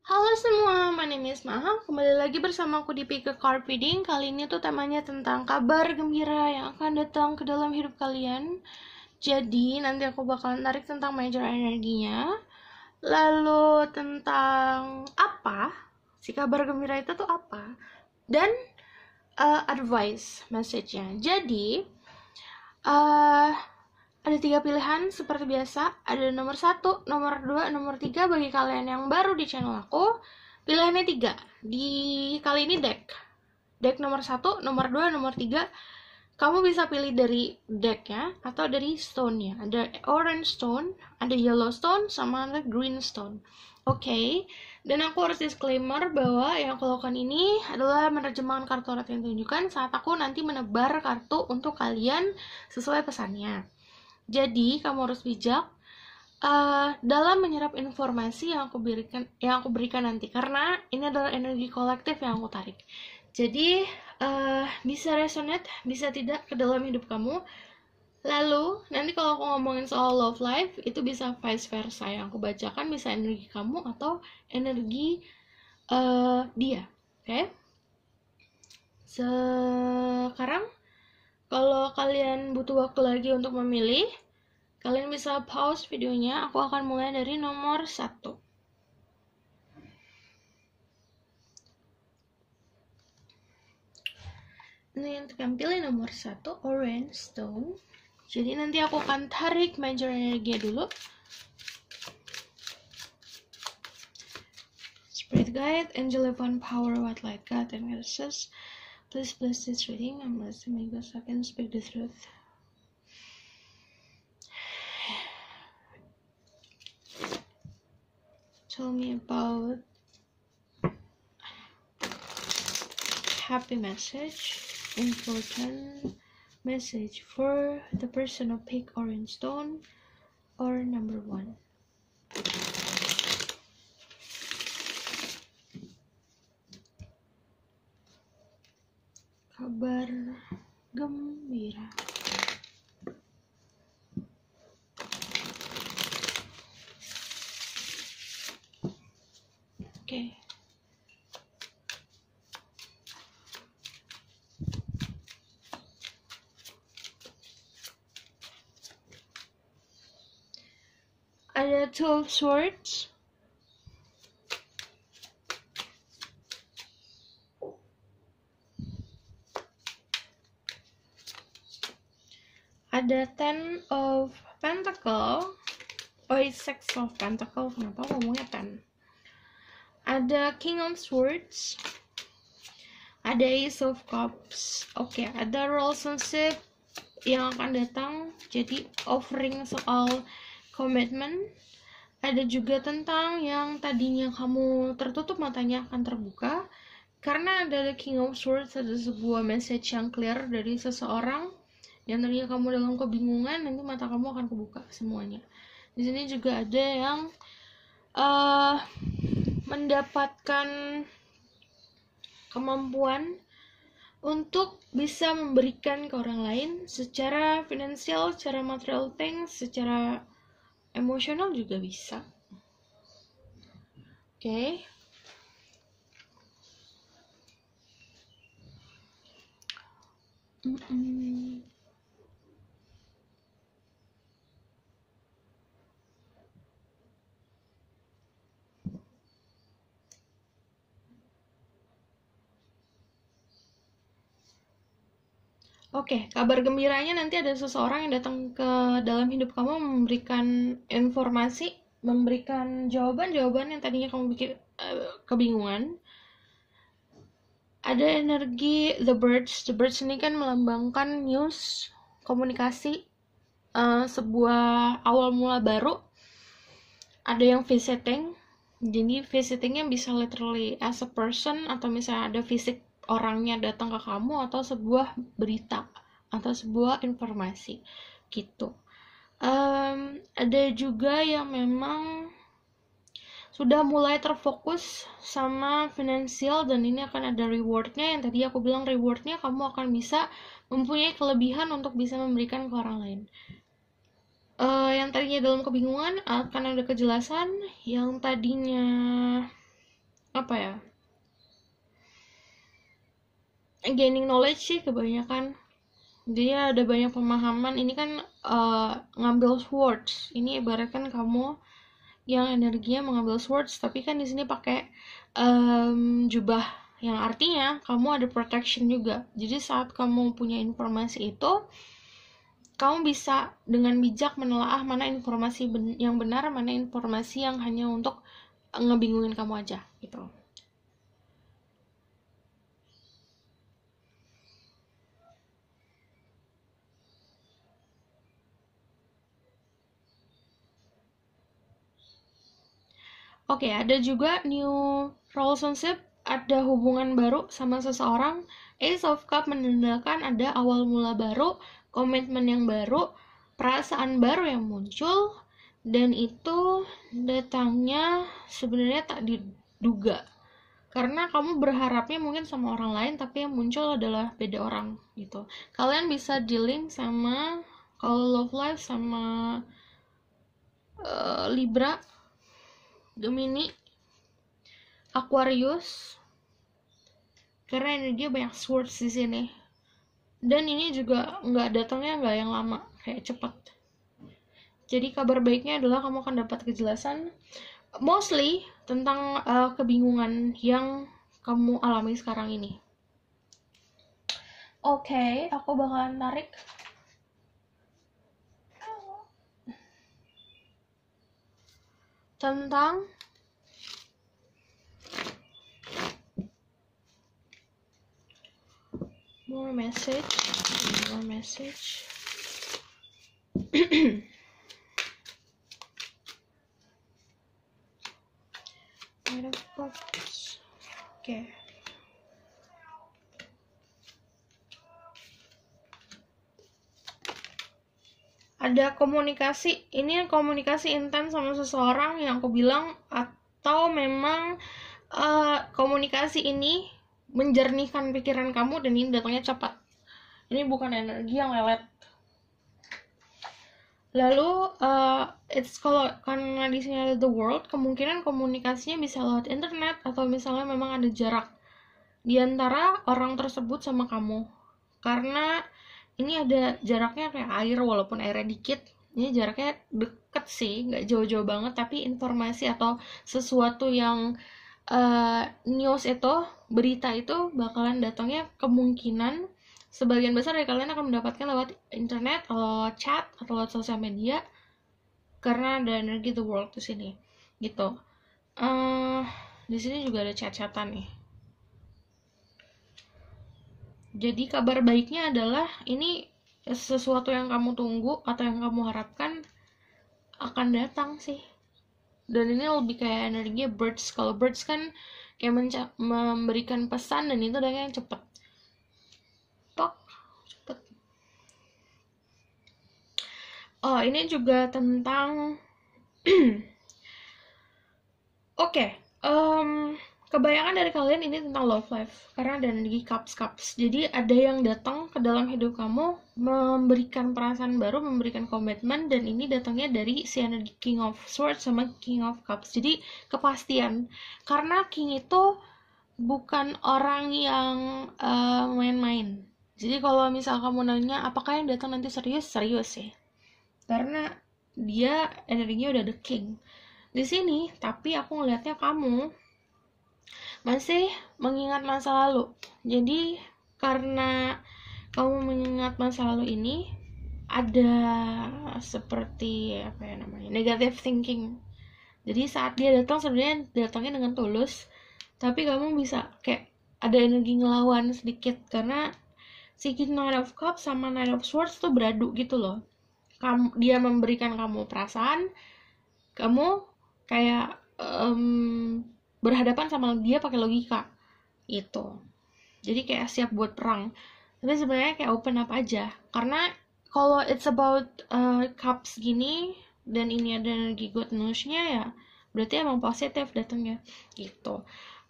Halo semua, my name is Maha. Kembali lagi bersama aku di Pick a Card Reading. Kali ini tuh temanya tentang kabar gembira yang akan datang ke dalam hidup kalian. Jadi nanti aku bakalan tarik tentang major energinya. Lalu tentang apa si kabar gembira itu tuh apa. Dan advice message-nya. Jadi ada 3 pilihan seperti biasa. Ada nomor 1, nomor 2, nomor 3 bagi kalian yang baru di channel aku. Pilihannya 3. Di kali ini deck nomor 1, nomor 2, nomor 3. Kamu bisa pilih dari decknya atau dari stone-nya. Ada orange stone, ada yellow stone, sama ada green stone. Oke, dan aku harus disclaimer bahwa yang aku lakukan ini adalah menerjemahkan kartu tarot yang ditunjukkan saat aku nanti menebar kartu untuk kalian sesuai pesannya. Jadi kamu harus bijak dalam menyerap informasi yang aku berikan nanti, karena ini adalah energi kolektif yang aku tarik. Jadi bisa resonate, bisa tidak ke dalam hidup kamu. Lalu nanti kalau aku ngomongin soal love life, itu bisa vice versa. Yang aku bacakan bisa energi kamu atau energi dia. Oke? Sekarang kalau kalian butuh waktu lagi untuk memilih, kalian bisa pause videonya. Aku akan mulai dari nomor 1. Ini yang akan pilih nomor 1, orange stone. Jadi nanti aku akan tarik major energi dulu. Spirit guide, angel divine power, white light, God and goddesses, please bless this reading. I'm listening because I can speak the truth. Tell me about happy message, important message for the person who pick orange stone or number 1. Kabar gembira. Oke. Ada 2 of swords. Ada 10 of pentacle. Oh, it's 6 of pentacle. Kenapa ngomongnya 10? Ada king of swords. Ada ace of cups. Oke, ada relationship yang akan datang, jadi offering soal komitmen. Ada juga tentang yang tadinya kamu tertutup matanya akan terbuka, karena ada the king of swords. Ada sebuah message yang clear dari seseorang yang tadinya kamu dalam kebingungan, nanti mata kamu akan kebuka semuanya. Di sini juga ada yang mendapatkan kemampuan untuk bisa memberikan ke orang lain secara finansial, secara material things, secara emosional juga bisa. Oke. Oke, kabar gembiranya nanti ada seseorang yang datang ke dalam hidup kamu, memberikan informasi, memberikan jawaban-jawaban yang tadinya kamu bikin kebingungan. Ada energi the birds. The birds ini kan melambangkan news, komunikasi, sebuah awal mula baru. Ada yang visiting. Jadi visitingnya bisa literally as a person, atau misalnya ada fisik orangnya datang ke kamu, atau sebuah berita atau sebuah informasi gitu. Ada juga yang memang sudah mulai terfokus sama finansial, dan ini akan ada rewardnya. Yang tadi aku bilang rewardnya kamu akan bisa mempunyai kelebihan untuk bisa memberikan ke orang lain. Yang tadinya dalam kebingungan akan ada kejelasan. Yang tadinya apa ya, gaining knowledge sih kebanyakan. Jadi ada banyak pemahaman. Ini kan ngambil swords. Ini ibaratkan kamu yang energinya mengambil swords, tapi kan di sini pakai jubah, yang artinya kamu ada protection juga. Jadi saat kamu punya informasi itu, kamu bisa dengan bijak menelaah mana informasi yang benar, mana informasi yang hanya untuk ngebingungin kamu aja gitu. Oke, ada juga new relationship, ada hubungan baru sama seseorang. Ace of Cup menandakan ada awal mula baru, komitmen yang baru, perasaan baru yang muncul, dan itu datangnya sebenarnya tak diduga. Karena kamu berharapnya mungkin sama orang lain, tapi yang muncul adalah beda orang gitu. Kalian bisa dealing sama, kalau love life sama Libra, Gemini, Aquarius, karena energi banyak swords di sini. Dan ini juga datangnya nggak yang lama, kayak cepat. Jadi kabar baiknya adalah kamu akan dapat kejelasan, mostly tentang kebingungan yang kamu alami sekarang ini. Oke, aku bakalan tarik. Tentang more message. Oke. Ada komunikasi, ini komunikasi intens sama seseorang yang aku bilang, atau memang komunikasi ini menjernihkan pikiran kamu dan ini datangnya cepat. Ini bukan energi yang lelet. Lalu it's kalau karena di sini ada the world, kemungkinan komunikasinya bisa lewat internet atau misalnya memang ada jarak di antara orang tersebut sama kamu. Karena ini ada jaraknya kayak air, walaupun airnya dikit, ini jaraknya deket sih, nggak jauh-jauh banget, tapi informasi atau sesuatu yang news itu, berita itu bakalan datangnya kemungkinan sebagian besar dari kalian akan mendapatkan lewat internet, atau chat, atau lewat sosial media, karena ada energi the world di sini, gitu. Di sini juga ada chat-chatan nih. Jadi kabar baiknya adalah ini sesuatu yang kamu tunggu atau yang kamu harapkan akan datang sih. Dan ini lebih kayak energi birds. Kalau birds kan kayak memberikan pesan, dan itu datangnya cepet. Cepet. Oh, ini juga tentang Oke. Kebanyakan dari kalian ini tentang love life, karena ada energi cups. Jadi ada yang datang ke dalam hidup kamu, memberikan perasaan baru, memberikan komitmen, dan ini datangnya dari si energi King of Swords sama King of Cups. Jadi kepastian, karena King itu bukan orang yang main-main. Jadi kalau misal kamu nanya apakah yang datang nanti serius sih, karena dia energinya udah the King di sini. Tapi aku ngelihatnya kamu masih mengingat masa lalu. Jadi karena kamu mengingat masa lalu ini, ada seperti apa ya namanya, negative thinking. Jadi saat dia datang, sebenarnya datangnya dengan tulus, tapi kamu bisa kayak ada energi ngelawan sedikit, karena si Knight of Cups sama Knight of Swords tuh beradu gitu loh. Dia memberikan kamu perasaan, kamu kayak berhadapan sama dia pakai logika itu. Jadi kayak siap buat perang, tapi sebenarnya kayak open up aja. Karena kalau it's about cups gini, dan ini ada energi good news-nya, ya berarti emang positif datangnya gitu.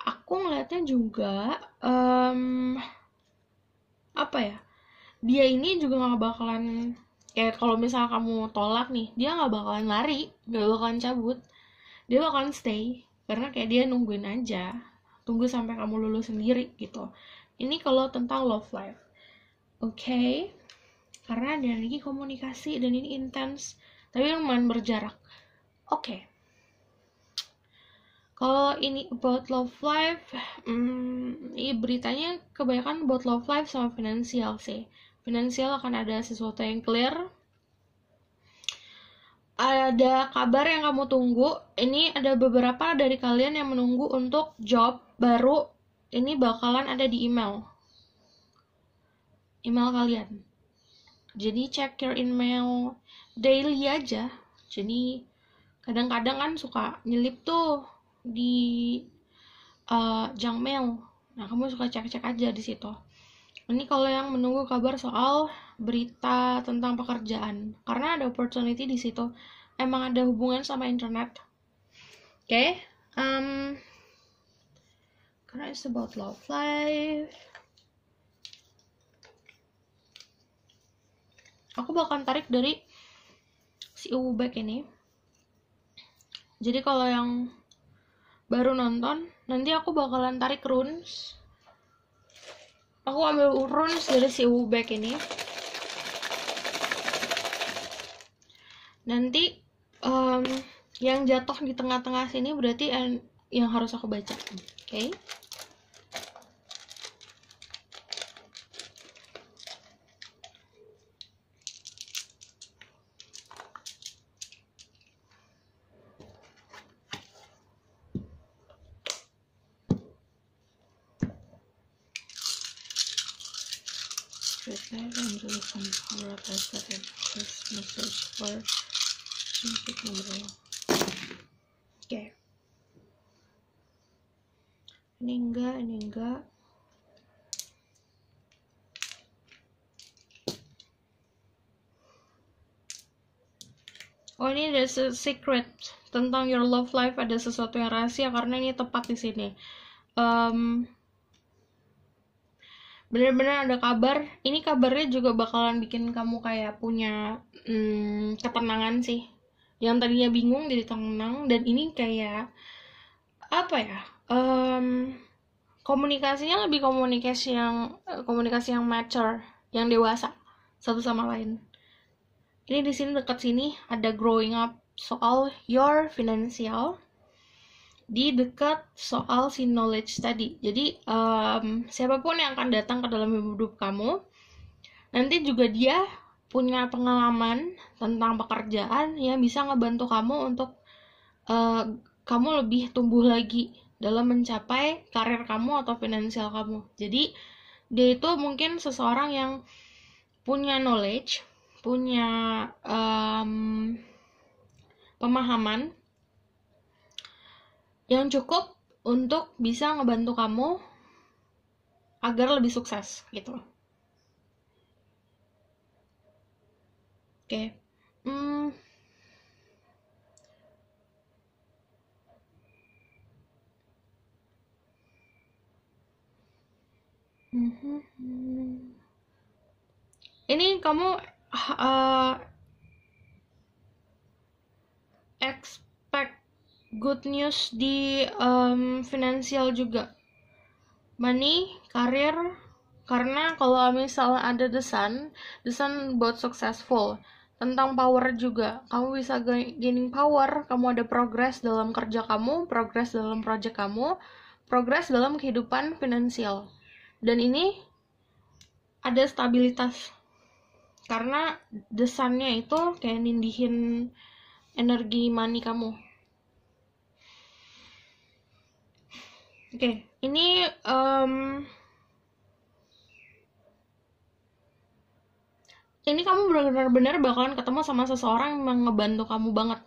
Aku ngeliatnya juga apa ya, dia ini juga gak bakalan kayak kalau misalnya kamu tolak nih, dia gak bakalan lari, gak bakalan cabut, dia bakalan stay, karena kayak dia nungguin aja tunggu sampai kamu lulus sendiri gitu. Ini kalau tentang love life. Oke. Karena ada lagi komunikasi dan ini intens, tapi lumayan berjarak. Oke. Kalau ini about love life, beritanya kebanyakan about love life sama finansial sih. Finansial akan ada sesuatu yang clear. Ada kabar yang kamu tunggu. Ini ada beberapa dari kalian yang menunggu untuk job baru. Ini bakalan ada di email kalian. Jadi cek your email daily aja. Jadi kadang-kadang kan suka nyelip tuh di junk mail. Nah, kamu suka cek-cek aja di situ. Ini kalau yang menunggu kabar soal berita tentang pekerjaan, karena ada opportunity di situ. Emang ada hubungan sama internet. Oke. Karena it's about love life. Aku bakal tarik dari si Ubek ini. Jadi kalau yang baru nonton, nanti aku bakalan tarik runes. Aku ambil runes dari si Ubek ini. Nanti yang jatuh di tengah-tengah sini berarti yang harus aku baca. Oke. Oke. Ini enggak. Oh, ini ada secret tentang your love life, ada sesuatu yang rahasia karena ini tepat di sini. Bener-bener ada kabar. Ini kabarnya juga bakalan bikin kamu kayak punya ketenangan sih. Yang tadinya bingung jadi tenang, dan ini kayak apa ya? Komunikasinya lebih komunikasi yang mature, yang dewasa satu sama lain. Ini di sini dekat sini ada growing up soal your financial, di dekat soal si knowledge tadi. Jadi siapapun yang akan datang ke dalam hidup kamu, nanti juga dia punya pengalaman tentang pekerjaan yang bisa ngebantu kamu untuk kamu lebih tumbuh lagi dalam mencapai karir kamu atau finansial kamu. Jadi dia itu mungkin seseorang yang punya knowledge, punya pemahaman yang cukup untuk bisa ngebantu kamu agar lebih sukses gitu. Oke. Ini kamu expect good news di finansial juga, money, karir. Karena kalau misalnya ada the sun buat successful, tentang power juga. Kamu bisa gaining power, kamu ada progress dalam kerja kamu, progress dalam project kamu, progress dalam kehidupan finansial. Dan ini ada stabilitas. Karena the sun-nya itu kayak nindihin energi money kamu. Oke, ini ini kamu benar-benar bakalan ketemu sama seseorang yang ngebantu kamu banget.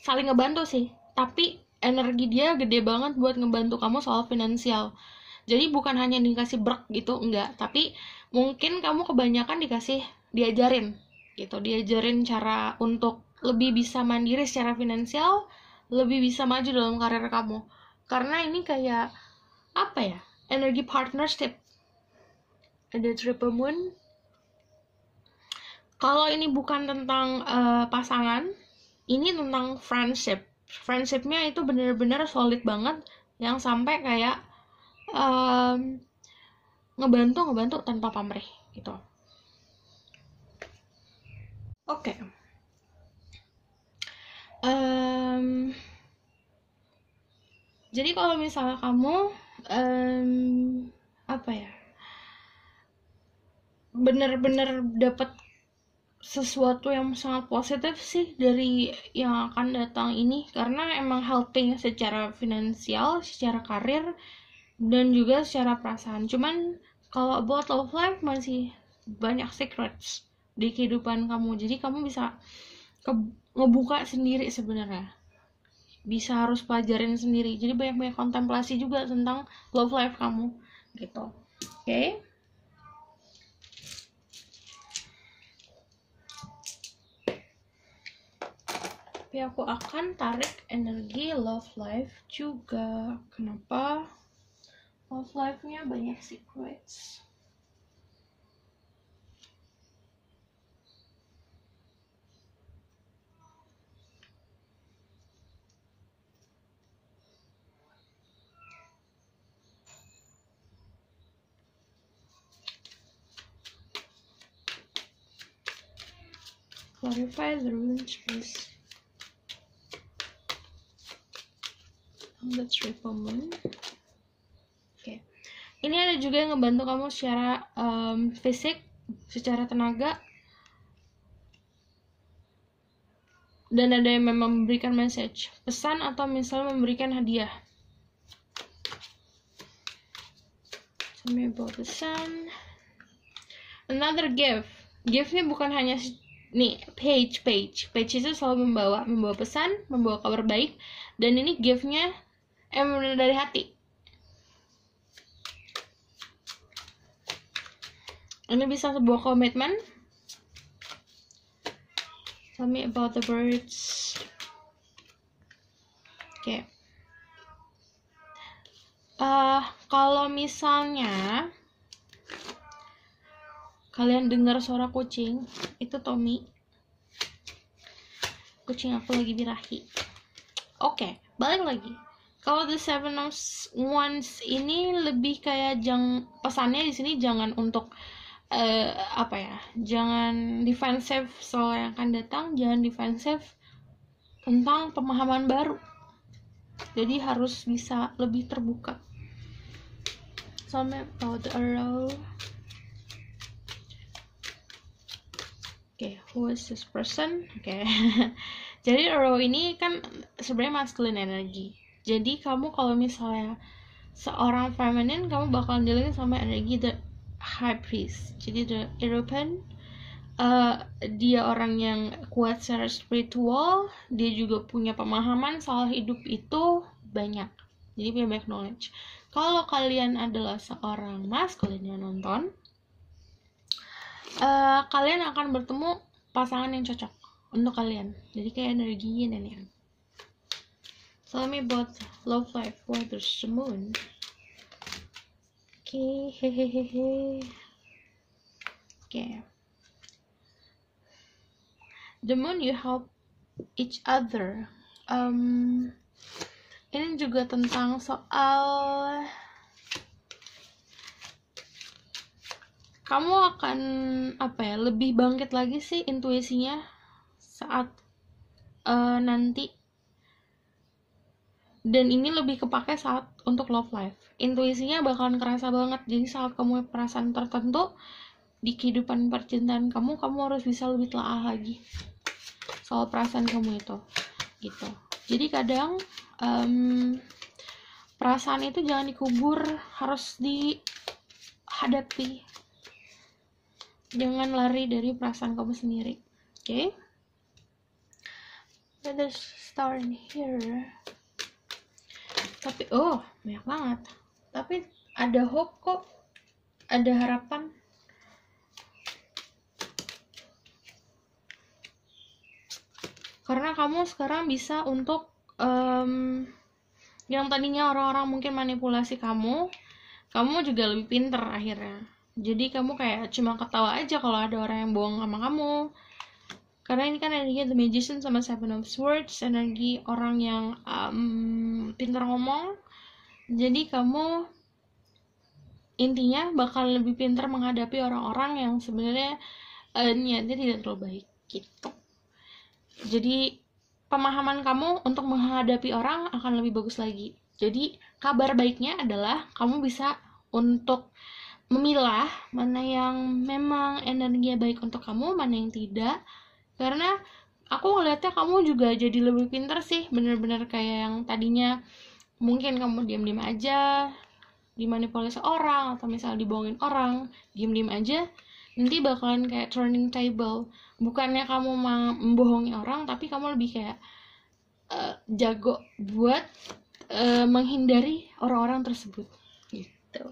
Saling ngebantu sih, tapi energi dia gede banget buat ngebantu kamu soal finansial. Jadi bukan hanya dikasih brek gitu, enggak. Tapi mungkin kamu kebanyakan diajarin gitu. Diajarin cara untuk lebih bisa mandiri secara finansial, lebih bisa maju dalam karir kamu. Karena ini kayak, apa ya, energi partnership. Ada triple moon. Kalau ini bukan tentang pasangan, ini tentang friendship. Friendshipnya itu bener-bener solid banget, yang sampai kayak ngebantu tanpa pamrih gitu. Oke. Jadi kalau misalnya kamu apa ya, bener-bener dapat sesuatu yang sangat positif sih dari yang akan datang ini, karena emang helping secara finansial, secara karir, dan juga secara perasaan. Cuman kalau about love life masih banyak secrets di kehidupan kamu, jadi kamu bisa ngebuka sendiri sebenarnya, bisa harus pelajarin sendiri, jadi banyak-banyak kontemplasi juga tentang love life kamu gitu. Oke. Tapi aku akan tarik energi love life juga. Kenapa? Love life-nya banyak secrets. Clarify the runes, please. The triple moon. Oke. Ini ada juga yang ngebantu kamu secara fisik, secara tenaga, dan ada yang memang memberikan message, pesan, atau misalnya memberikan hadiah. Tell me about the sun. Another gift. Gift-nya bukan hanya nih page itu selalu membawa pesan, membawa kabar baik, dan ini gift-nya benar dari hati. Ini bisa sebuah komitmen. Tell me about the birds. Oke. Kalau misalnya kalian dengar suara kucing, itu Tommy. Kucing aku lagi birahi. Oke, balik lagi. Kalau the Seven of Wands ini lebih kayak pesannya di sini jangan untuk jangan defensif soal yang akan datang, jangan defensif tentang pemahaman baru. Jadi harus bisa lebih terbuka. Tell me about the arrow. Okay, who is this person? Okay. Jadi arrow ini kan sebenarnya masculine energy. Jadi kamu kalau misalnya seorang feminine, kamu bakal dealing sama energi the high priest. Jadi the European, dia orang yang kuat secara spiritual, dia juga punya pemahaman soal hidup itu banyak. Jadi punya banyak knowledge. Kalau kalian adalah seorang masculine yang nonton, kalian akan bertemu pasangan yang cocok untuk kalian. Jadi kayak energi yin dan yang. Tell me about love life. Why there's the moon? Okay, hehehe. Okay. The moon, you help each other. Ini juga tentang soal kamu akan lebih bangkit lagi sih intuisinya saat nanti, dan ini lebih kepake saat untuk love life. Intuisinya bakalan kerasa banget. Jadi saat kamu perasaan tertentu di kehidupan percintaan kamu harus bisa lebih telaah lagi soal perasaan kamu itu gitu. Jadi kadang perasaan itu jangan dikubur, harus dihadapi. Jangan lari dari perasaan kamu sendiri. Okay? There's star in here. Tapi banyak banget. Tapi ada hope kok. Ada harapan. Karena kamu sekarang bisa untuk yang tadinya orang-orang mungkin manipulasi kamu juga lebih pinter akhirnya. Jadi kamu kayak cuma ketawa aja kalau ada orang yang bohong sama kamu. Karena ini kan energi The Magician sama Seven of Swords, energi orang yang pinter ngomong. Jadi kamu intinya bakal lebih pintar menghadapi orang-orang yang sebenarnya niatnya tidak terlalu baik gitu. Jadi pemahaman kamu untuk menghadapi orang akan lebih bagus lagi. Jadi kabar baiknya adalah kamu bisa untuk memilah mana yang memang energinya baik untuk kamu, mana yang tidak. Karena aku ngeliatnya kamu juga jadi lebih pintar sih, bener-bener kayak yang tadinya mungkin kamu diam-diam aja, dimanipulasi orang, atau misalnya dibohongin orang, diam-diam aja, nanti bakalan kayak turning table. Bukannya kamu membohongi orang, tapi kamu lebih kayak jago buat menghindari orang-orang tersebut gitu.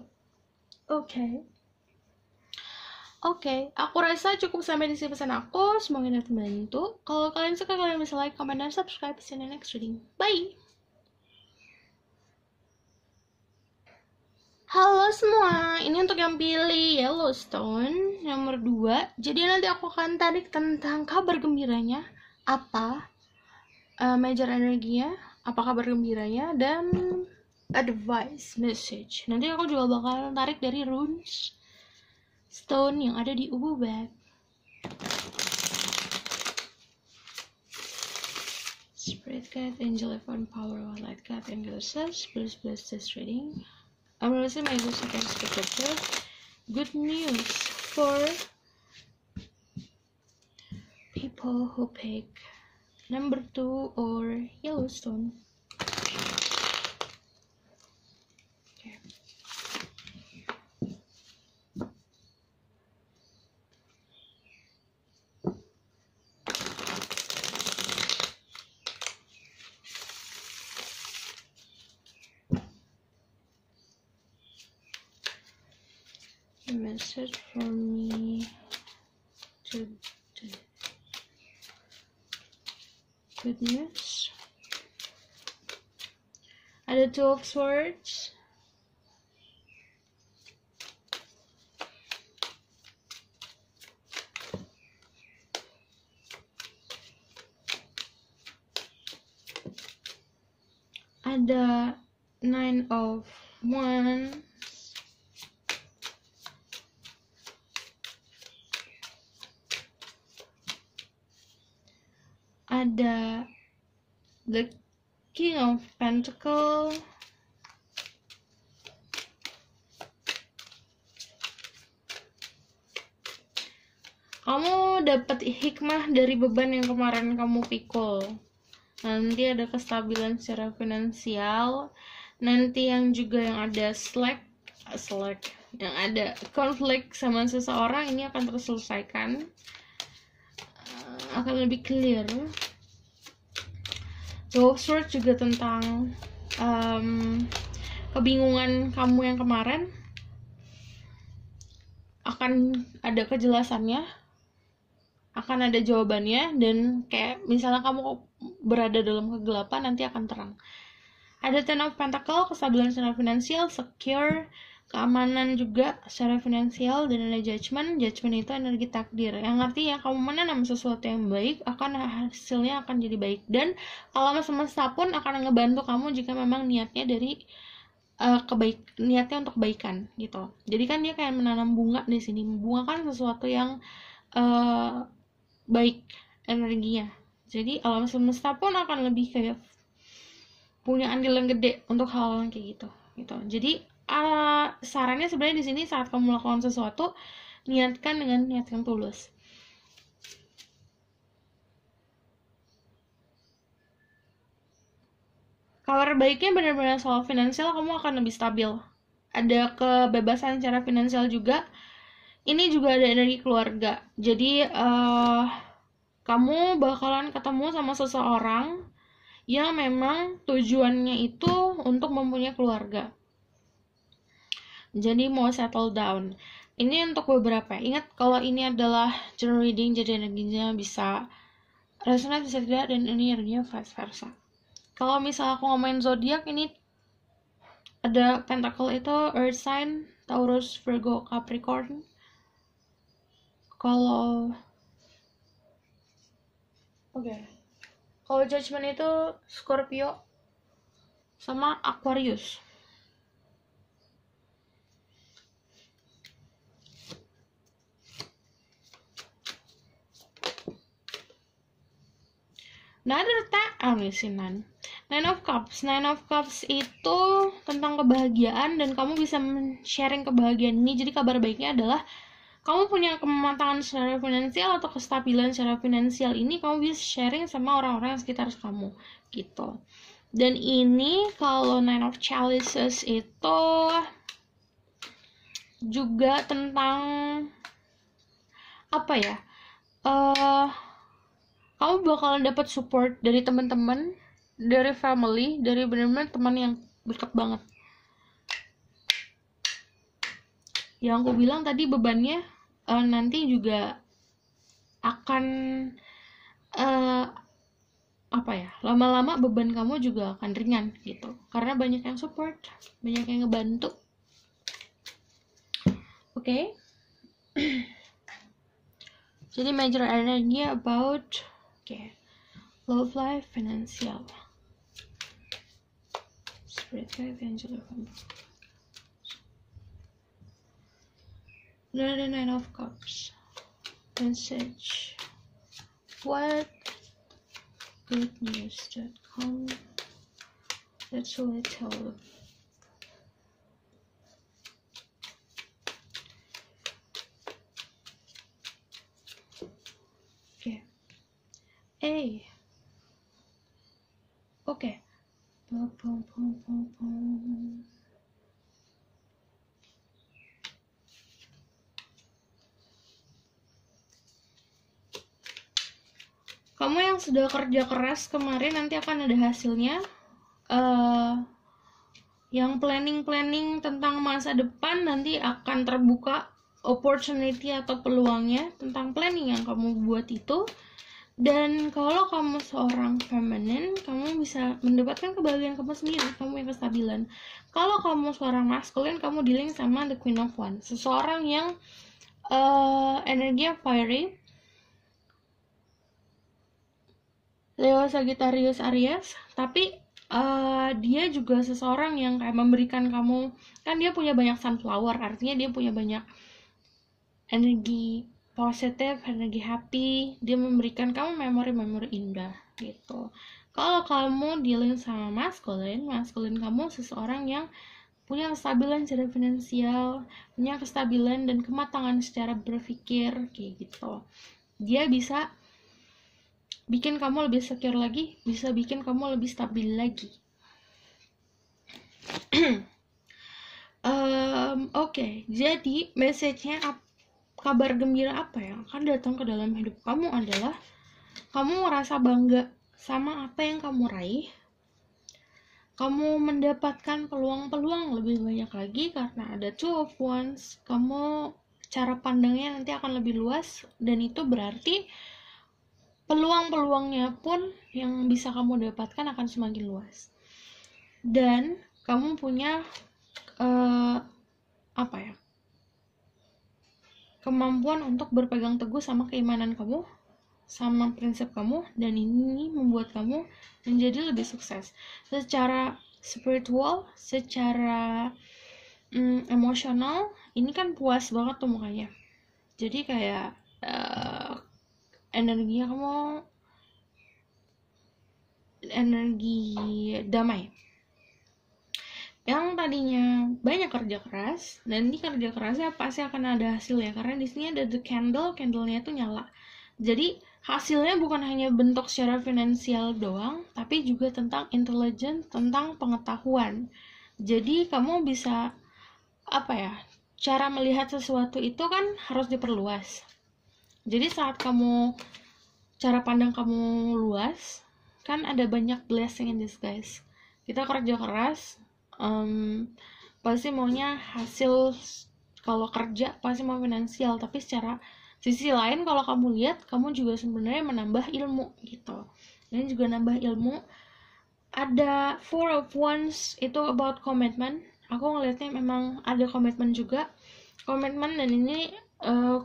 Oke, aku rasa cukup sampai di sini pesan aku. Semoga dapat membantu. Kalau kalian suka, kalian bisa like, comment, dan subscribe. See you in the next reading. Bye! Halo semua, ini untuk yang pilih Yellowstone nomor 2. Jadi nanti aku akan tarik tentang kabar gembiranya, apa major energinya, apa kabar gembiranya, dan advice message. Nanti aku juga bakal tarik dari runes stone yang ada di Ubu bag. Spirit guide, angel phone power, light guide, and yourself. Please bless this reading. I'm releasing my good second scripture. Good news for people who pick number 2 or Yellowstone. Okay. A message for me today. Good news. Ada 2 of Swords. Ada 9 of Wands. Ada the King of Pentacles. Kamu dapat hikmah dari beban yang kemarin kamu pikul. Nanti ada kestabilan secara finansial. Nanti yang juga yang ada slack, yang ada konflik sama seseorang, ini akan terselesaikan, akan lebih clear. Two Swords juga tentang kebingungan kamu yang kemarin akan ada kejelasannya, akan ada jawabannya, dan kayak misalnya kamu berada dalam kegelapan, nanti akan terang. Ada Ten of Pentacles, kestabilan secara finansial, secure, keamanan juga secara finansial, dan ada Judgment. Judgment itu energi takdir, yang artinya kamu menanam sesuatu yang baik, akan hasilnya akan jadi baik. Dan alam semesta pun akan ngebantu kamu jika memang niatnya dari niatnya untuk kebaikan gitu. Jadi kan dia kayak menanam bunga di sini. Bunga kan sesuatu yang baik energinya. Jadi alam semesta pun akan lebih kayak punya andil yang gede untuk hal-hal kayak gitu. Jadi sarannya sebenarnya di sini saat kamu melakukan sesuatu, niatkan dengan niat yang tulus. Kabar baiknya benar-benar soal finansial, kamu akan lebih stabil. Ada kebebasan secara finansial juga. Ini juga ada energi keluarga. Jadi kamu bakalan ketemu sama seseorang yang memang tujuannya itu untuk mempunyai keluarga. Jadi mau settle down. Ini untuk beberapa. Ingat kalau ini adalah journal reading, jadi energinya bisa resonate, bisa tidak, dan ini energinya vice versa. Kalau misalnya aku ngomongin zodiak, ini ada Pentacle itu Earth sign, Taurus, Virgo, Capricorn. Kalau kalau Judgment itu Scorpio sama Aquarius. Nine of Cups. Nine of Cups itu tentang kebahagiaan, dan kamu bisa sharing kebahagiaan ini. Jadi kabar baiknya adalah kamu punya kematangan secara finansial atau kestabilan secara finansial ini kamu bisa sharing sama orang-orang yang sekitar kamu gitu. Dan ini kalau Nine of Chalices itu juga tentang apa ya? Kamu bakalan dapat support dari teman-teman, dari family, dari benar-benar teman yang dekat banget. Yang aku bilang tadi bebannya nanti juga akan lama-lama beban kamu juga akan ringan gitu, karena banyak yang support, banyak yang ngebantu. Oke. Jadi major energy about love life, financial, spirit life, angel of the Nine of Cups. Message. What good news that come? That's all I tell them. Okay. Kamu yang sudah kerja keras kemarin nanti akan ada hasilnya. Yang planning tentang masa depan nanti akan terbuka opportunity atau peluangnya tentang planning yang kamu buat itu. Dan kalau kamu seorang feminine, kamu bisa mendapatkan kebahagiaan kamu sendiri, kamu yang kestabilan. Kalau kamu seorang masculine, kamu dealing sama the Queen of Wands, seseorang yang energinya fiery, Leo, Sagittarius, Aries, tapi dia juga seseorang yang kayak memberikan kamu, kan dia punya banyak sunflower, artinya dia punya banyak energi positif, energi happy, dia memberikan kamu memori-memori indah gitu. Kalau kamu dealing sama masculine kamu seseorang yang punya kestabilan secara finansial, punya kestabilan dan kematangan secara berpikir kayak gitu. Dia bisa bikin kamu lebih secure lagi, bisa bikin kamu lebih stabil lagi. Oke, jadi message-nya kabar gembira apa yang akan datang ke dalam hidup kamu adalah kamu merasa bangga sama apa yang kamu raih. Kamu mendapatkan peluang-peluang lebih banyak lagi karena ada Two of Wands. Kamu cara pandangnya nanti akan lebih luas, dan itu berarti peluang-peluangnya pun yang bisa kamu dapatkan akan semakin luas. Dan kamu punya kemampuan untuk berpegang teguh sama keimanan kamu, sama prinsip kamu, dan ini membuat kamu menjadi lebih sukses secara spiritual, secara emosional. Ini kan puas banget tuh mukanya, jadi kayak energinya kamu energi damai. Yang tadinya banyak kerja keras, dan ini kerja kerasnya pasti akan ada hasilnya, karena di sini ada the candle-nya itu nyala. Jadi hasilnya bukan hanya bentuk secara finansial doang, tapi juga tentang intelligence, tentang pengetahuan. Jadi kamu bisa cara melihat sesuatu itu kan harus diperluas. Jadi saat cara pandang kamu luas, kan ada banyak blessing in disguise. Kita kerja keras, pasti maunya hasil. Kalau kerja pasti mau finansial, tapi secara sisi lain kalau kamu lihat, kamu juga sebenarnya menambah ilmu gitu. Ini juga nambah ilmu. Ada Four of Wands itu about commitment. Aku ngelihatnya memang ada komitmen juga, komitmen, dan ini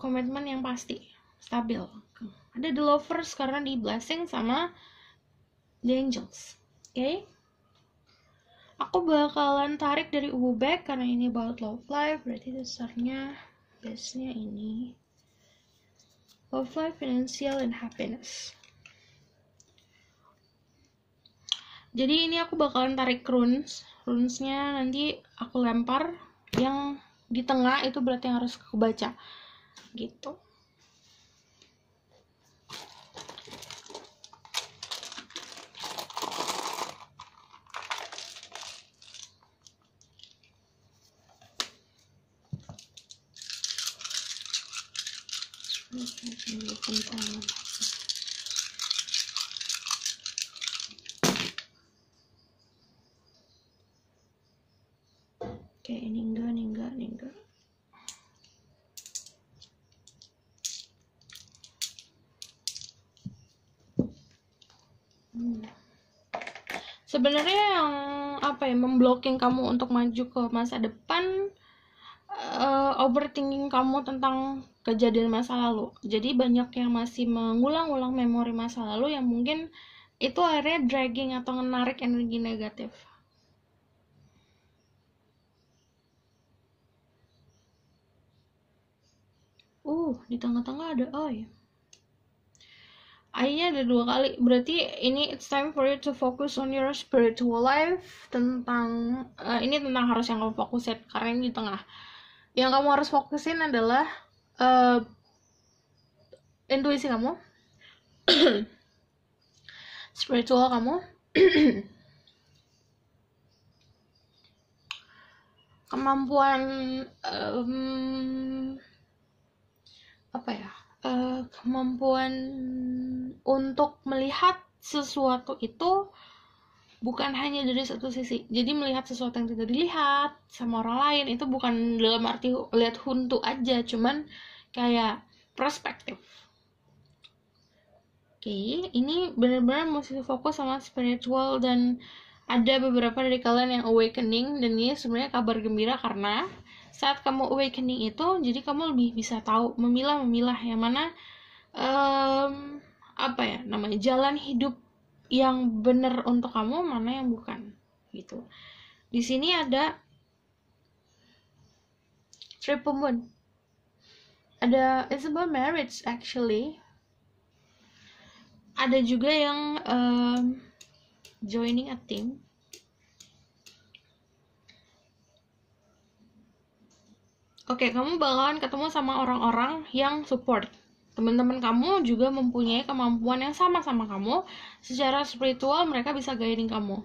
komitmen yang pasti stabil. Ada the Lovers karena di blessing sama the Angels. Oke? Aku bakalan tarik dari Ubek karena ini about love life, berarti dasarnya base-nya ini love life, financial, and happiness. Jadi ini aku bakalan tarik runesnya nanti aku lempar, yang di tengah itu berarti yang harus aku baca gitu. Oke, ini enggak. Sebenarnya yang memblocking kamu untuk maju ke masa depan, overthinking kamu tentang kejadian masa lalu. Jadi banyak yang masih mengulang-ulang memori masa lalu yang mungkin itu akhirnya dragging atau menarik energi negatif. Di tengah-tengah ada eye. Eye-nya ada 2 kali. Berarti ini it's time for you to focus on your spiritual life. Ini tentang harus yang kamu fokusin karena ini di tengah. Yang kamu harus fokusin adalah intuisi kamu, spiritual kamu, kemampuan kemampuan untuk melihat sesuatu itu bukan hanya dari satu sisi. Jadi melihat sesuatu yang tidak dilihat sama orang lain itu bukan dalam arti lihat hantu aja, cuman kayak perspektif. Oke, ini benar-benar mesti fokus sama spiritual, dan ada beberapa dari kalian yang awakening, dan ini sebenarnya kabar gembira karena saat kamu awakening itu, jadi kamu lebih bisa tahu memilah yang mana jalan hidup yang benar untuk kamu, mana yang bukan gitu. Di sini ada triple moon, ada it's about marriage actually. Ada juga yang joining a team. Oke, kamu bakalan ketemu sama orang-orang yang support. Teman-teman kamu juga mempunyai kemampuan yang sama kamu. Secara spiritual mereka bisa guiding kamu.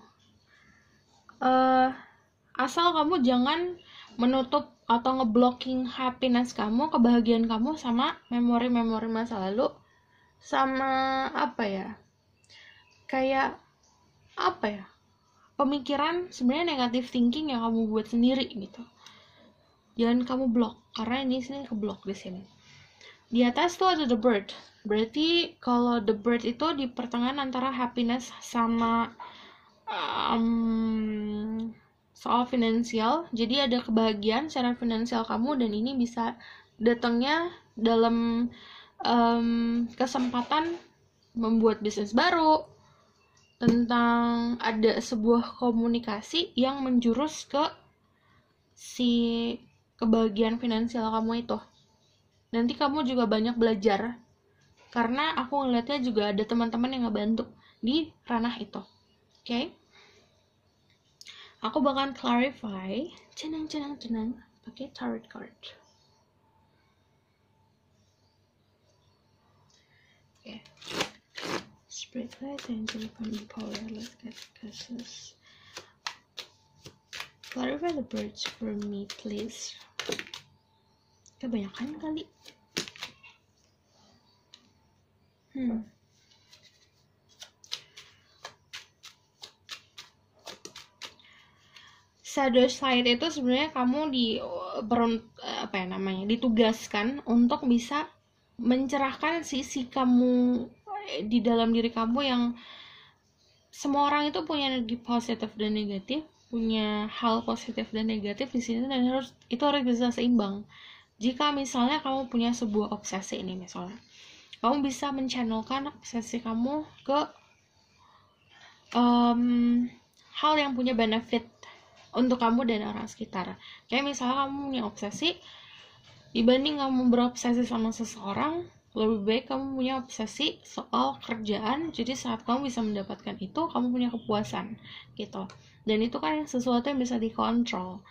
Asal kamu jangan menutup atau ngeblocking happiness kamu, kebahagiaan kamu sama memori-memori masa lalu, sama pemikiran sebenarnya negatif thinking yang kamu buat sendiri gitu. Jangan kamu block, karena ini sini keblok di sini. Di atas tuh ada the bird. Berarti kalau the bird itu di pertengahan antara happiness sama soal finansial. Jadi ada kebahagiaan secara finansial kamu, dan ini bisa datangnya dalam kesempatan membuat bisnis baru, tentang ada sebuah komunikasi yang menjurus ke si kebahagiaan finansial kamu itu. Nanti kamu juga banyak belajar, karena aku ngeliatnya juga ada teman-teman yang ngebantu di ranah itu. Oke? Aku bakalan clarify, tenang, pakai tarot card. Okay. Spirit guide and telephone power. Let's get cases. Clarify the birds for me, please. Kebanyakan kali. Shadow side itu sebenarnya kamu ditugaskan untuk bisa mencerahkan sisi kamu di dalam diri kamu, yang semua orang itu punya energi positif dan negatif, punya hal positif dan negatif di sini, dan itu harus bisa seimbang. Jika misalnya kamu punya sebuah obsesi ini, misalnya kamu bisa menchannelkan obsesi kamu ke hal yang punya benefit untuk kamu dan orang sekitar. Kayak misalnya kamu punya obsesi, dibanding kamu berobsesi sama seseorang, Lebih baik kamu punya obsesi soal kerjaan, jadi saat kamu bisa mendapatkan itu, kamu punya kepuasan gitu. Dan itu kan sesuatu yang bisa dikontrol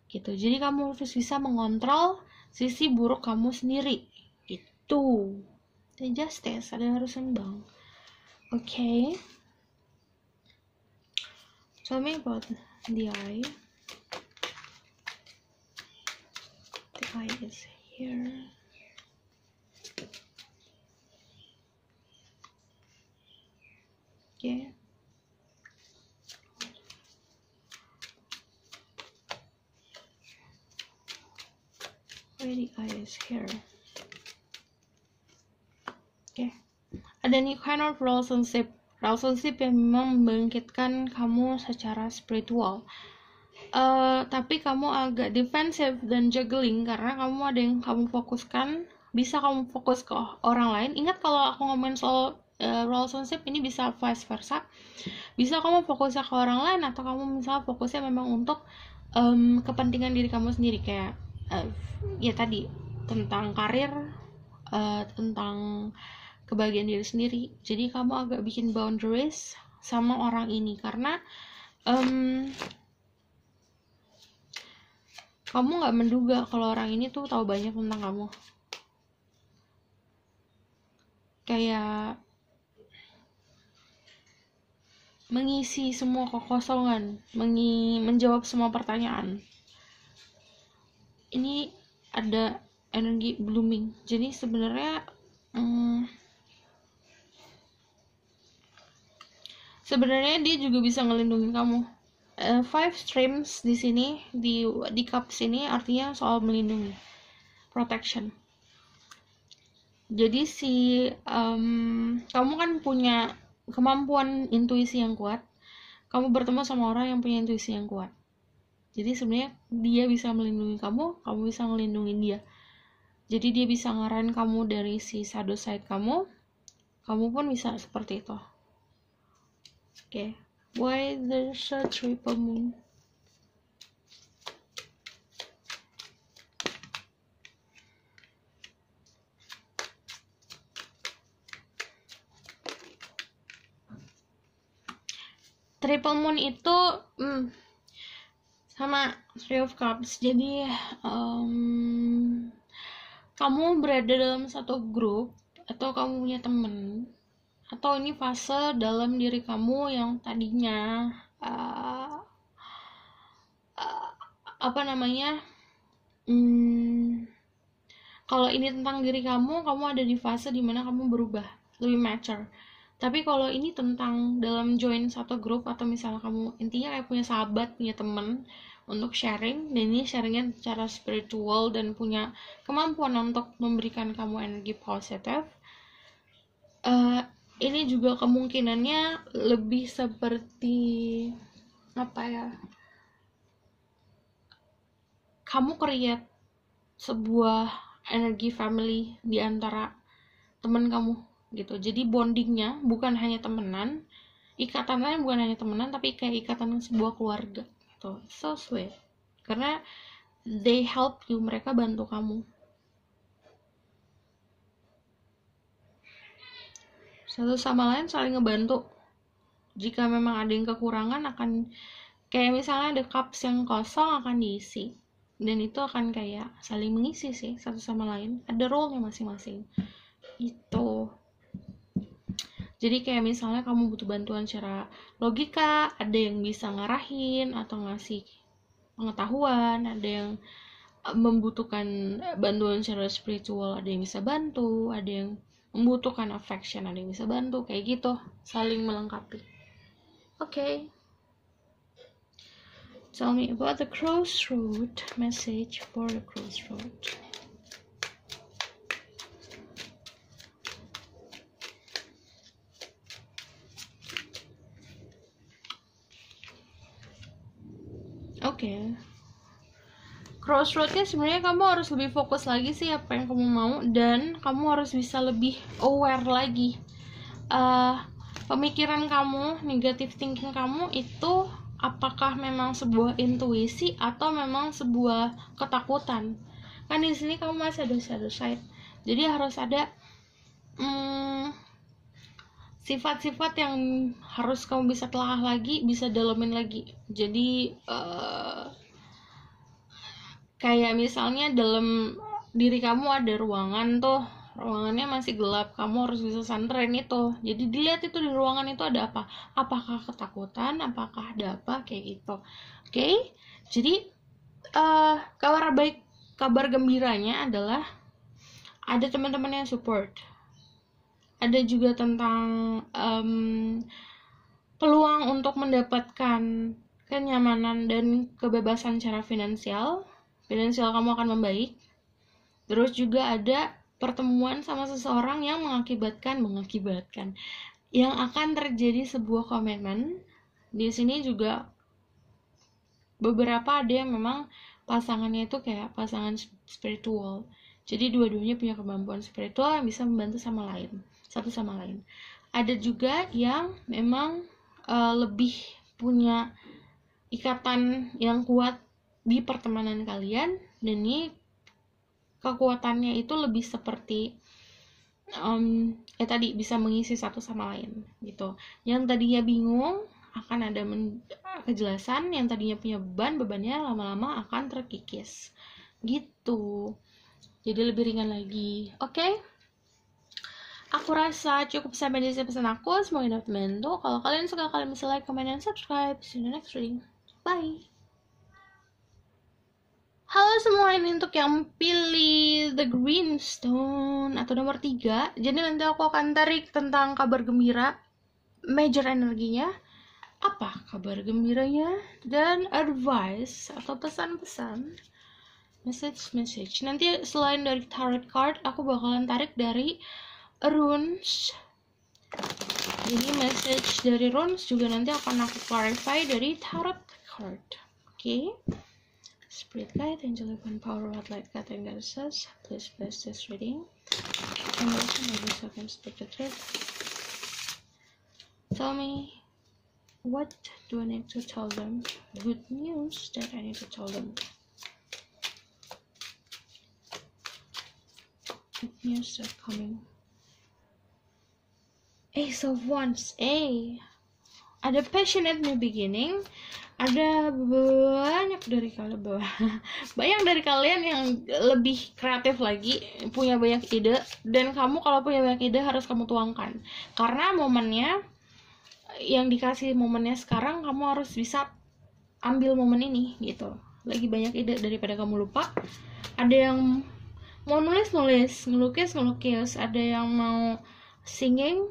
gitu. Jadi kamu harus bisa mengontrol sisi buruk kamu sendiri gitu. Dan justice ada harus seimbang. Okay. Tell me about the eye. The eye is here. Okay. Where the eye is here. Okay. Ada new kind of relationship yang memang membangkitkan kamu secara spiritual. Tapi kamu agak defensif dan juggling karena kamu ada yang kamu fokuskan. Bisa kamu fokus ke orang lain. Ingat kalau aku ngomongin soal relationship ini bisa vice versa. Bisa kamu fokusnya ke orang lain atau kamu misalnya fokusnya memang untuk kepentingan diri kamu sendiri, kayak ya tadi tentang karir, tentang kebahagiaan diri sendiri. Jadi kamu agak bikin boundaries sama orang ini karena kamu nggak menduga kalau orang ini tuh tahu banyak tentang kamu. Kayak mengisi semua kekosongan, menjawab semua pertanyaan. Ini ada energi blooming. Jadi sebenarnya dia juga bisa ngelindungin kamu. 5 streams di sini di cups ini artinya soal melindungi, protection. Jadi kamu kan punya kemampuan intuisi yang kuat. Kamu bertemu sama orang yang punya intuisi yang kuat. Jadi sebenarnya dia bisa melindungi kamu bisa melindungi dia. Jadi dia bisa ngarahin kamu dari si shadow side kamu pun bisa seperti itu. Okay. Why there's a triple moon? Triple moon itu sama Three of Cups. Jadi kamu berada dalam satu grup atau kamu punya temen, atau ini fase dalam diri kamu yang tadinya kalau ini tentang diri kamu ada di fase dimana kamu berubah, lebih mature. Tapi kalau ini tentang dalam join satu grup atau misalnya kamu intinya kayak punya sahabat, punya temen untuk sharing, dan ini sharingnya secara spiritual dan punya kemampuan untuk memberikan kamu energi positif, ini juga kemungkinannya lebih seperti kamu create sebuah energi family di antara teman kamu gitu. Jadi bondingnya bukan hanya temenan, ikatannya bukan hanya temenan, tapi kayak ikatan sebuah keluarga gitu. So sweet, karena they help you, mereka bantu kamu. Satu sama lain saling ngebantu. Jika memang ada yang kekurangan, akan kayak misalnya ada cups yang kosong akan diisi, dan itu akan kayak saling mengisi sih satu sama lain. Ada role-nya masing-masing itu. Jadi kayak misalnya kamu butuh bantuan secara logika, ada yang bisa ngarahin atau ngasih pengetahuan, ada yang membutuhkan bantuan secara spiritual, ada yang bisa bantu, ada yang membutuhkan affection, ada yang bisa bantu, kayak gitu, saling melengkapi. Okay. Tell me about the crossroad, message for the crossroad. Okay. Crossroadnya sebenarnya kamu harus lebih fokus lagi sih apa yang kamu mau, dan kamu harus bisa lebih aware lagi. Pemikiran kamu, negative thinking kamu itu apakah memang sebuah intuisi atau memang sebuah ketakutan? Kan di sini kamu masih ada shadow side, jadi harus ada sifat-sifat yang harus kamu bisa telah lagi, bisa dalemin lagi. Jadi kayak misalnya dalam diri kamu ada ruangan tuh, ruangannya masih gelap, kamu harus bisa santerin itu. Jadi dilihat itu di ruangan itu ada apa, apakah ketakutan, apakah ada apa, kayak gitu. Oke? Jadi kabar gembiranya adalah ada teman-teman yang support. Ada juga tentang peluang untuk mendapatkan kenyamanan dan kebebasan secara finansial kamu akan membaik. Terus juga ada pertemuan sama seseorang yang mengakibatkan yang akan terjadi sebuah komitmen. Di sini juga beberapa ada yang memang pasangannya itu kayak pasangan spiritual. Jadi dua-duanya punya kemampuan spiritual yang bisa membantu satu sama lain. Ada juga yang memang lebih punya ikatan yang kuat di pertemanan kalian, dan ini kekuatannya itu lebih seperti tadi bisa mengisi satu sama lain gitu. Yang tadinya bingung akan ada kejelasan, yang tadinya punya bebannya lama-lama akan terkikis gitu. Jadi lebih ringan lagi. Oke? Aku rasa cukup sampai di sini pesan aku. Semoga dapat membantu. Kalau kalian suka, kalian bisa like, comment, dan subscribe. See you in the next reading. Bye. Halo semua, ini untuk yang pilih The Green Stone atau nomor 3. Jadi nanti aku akan tarik tentang kabar gembira, major energinya, apa kabar gembiranya, dan advice atau pesan-pesan, message. Nanti selain dari tarot card, aku bakalan tarik dari runes. Jadi message dari runes juga nanti akan aku clarify dari tarot card. Oke? Spirit guide, angel divine power, what light guide and goddesses, please bless this reading. And also maybe so I can speak the truth. Tell me, what do I need to tell them? Good news that I need to tell them. Good news that coming. Ace of Wands. Ada passionate new beginning. Ada banyak dari kalian yang lebih kreatif lagi, punya banyak ide, dan kamu kalau punya banyak ide harus kamu tuangkan, karena momennya yang dikasih momennya sekarang, kamu harus bisa ambil momen ini gitu. Lagi banyak ide daripada kamu lupa. Ada yang mau nulis, ngelukis, ada yang mau singing.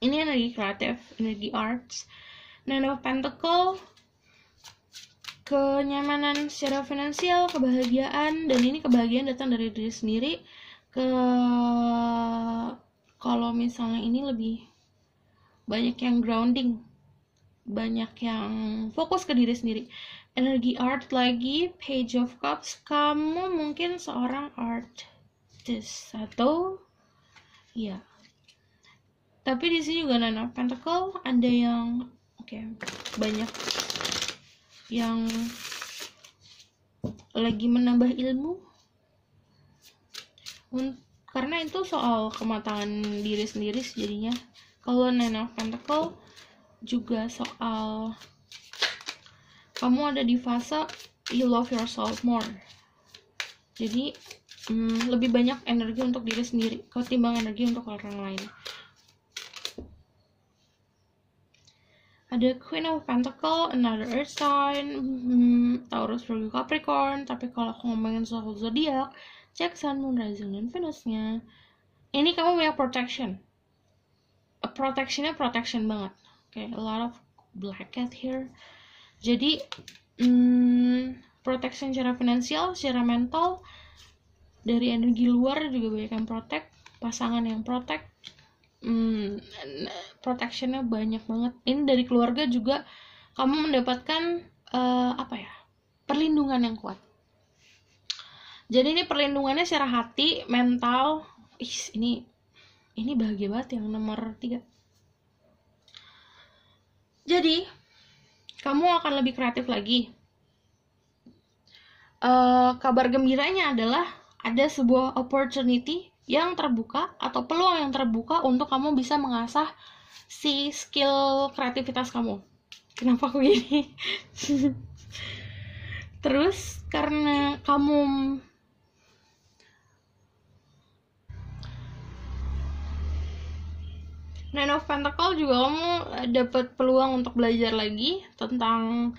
Ini energi kreatif, energi arts. Nine of Pentacle, kenyamanan secara finansial, kebahagiaan, dan ini kebahagiaan datang dari diri sendiri. Kalau misalnya ini lebih banyak yang grounding, banyak yang fokus ke diri sendiri. Energi art lagi, Page of Cups, kamu mungkin seorang artist atau ya. Tapi di sini juga Nine of Pentacle, ada yang banyak yang lagi menambah ilmu, karena itu soal kematangan diri sendiri jadinya. Kalau Nine of Pentacle juga soal kamu ada di fase you love yourself more, jadi lebih banyak energi untuk diri sendiri ketimbang energi untuk orang lain. Ada Queen of Pentacle, another earth sign, Taurus, Virgo, Capricorn. Tapi kalau aku ngomongin soal zodiak, cek Sun, Moon, Rising, dan Venusnya. Ini kamu punya protection. Protectionnya protection banget. A lot of black cat here. Jadi protection secara finansial, secara mental, dari energi luar juga banyak yang protect, pasangan yang protect. Protectionnya banyak banget. Ini dari keluarga juga kamu mendapatkan perlindungan yang kuat. Jadi ini perlindungannya secara hati, mental. Ini bahagia banget yang nomor 3. Jadi kamu akan lebih kreatif lagi. Kabar gembiranya adalah ada sebuah opportunity yang terbuka atau peluang yang terbuka untuk kamu bisa mengasah si skill kreativitas kamu. Kenapa aku gini? Terus karena kamu Nine of Pentacle juga kamu dapat peluang untuk belajar lagi tentang